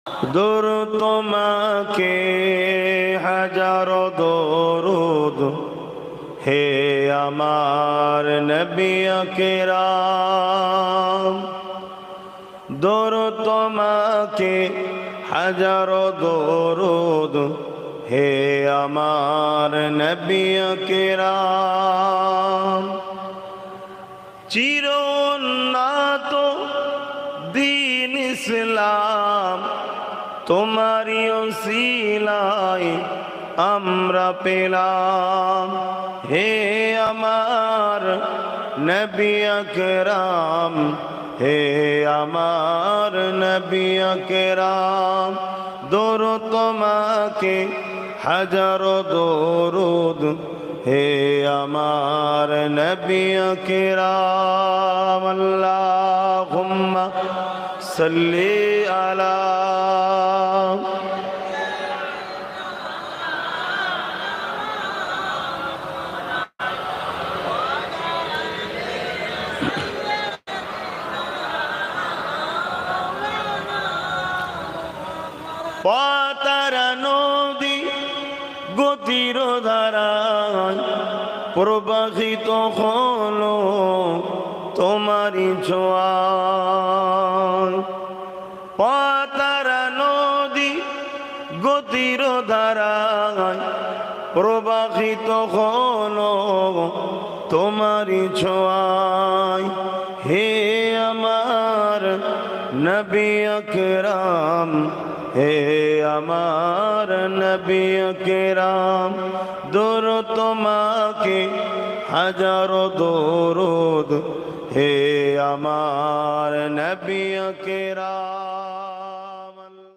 দরুদ তোমাকে হাজারো দরুদ হে আমার নবী আকরাম। দরুদ তোমাকে হাজারো দরুদ হে আমার নবী আকরাম। চিরোন্নত দ্বীন ইসলাম তোমারি ওসিলায় আমরা পেলাম। হে আমার নবী আকরাম, হে আমার নবী আকরাম। দরুদ তোমাকে হাজারো দরুদ হে আমার নবী আকরাম। আল্লাহুম্মা সাল্লি আলা পাতারা নদী গতির ধারায় প্রবাহিত হলো তোমারি ছোঁয়ায়। পাতারা নদী গতির ধারায় প্রবাহিত হলো তোমারি ছোঁয়ায়। হে আমার নবী আকরাম, হে আমার নবী আকরাম। দরুদ তোমাকে হাজারো দরুদ হে আমার নবী আকরাম।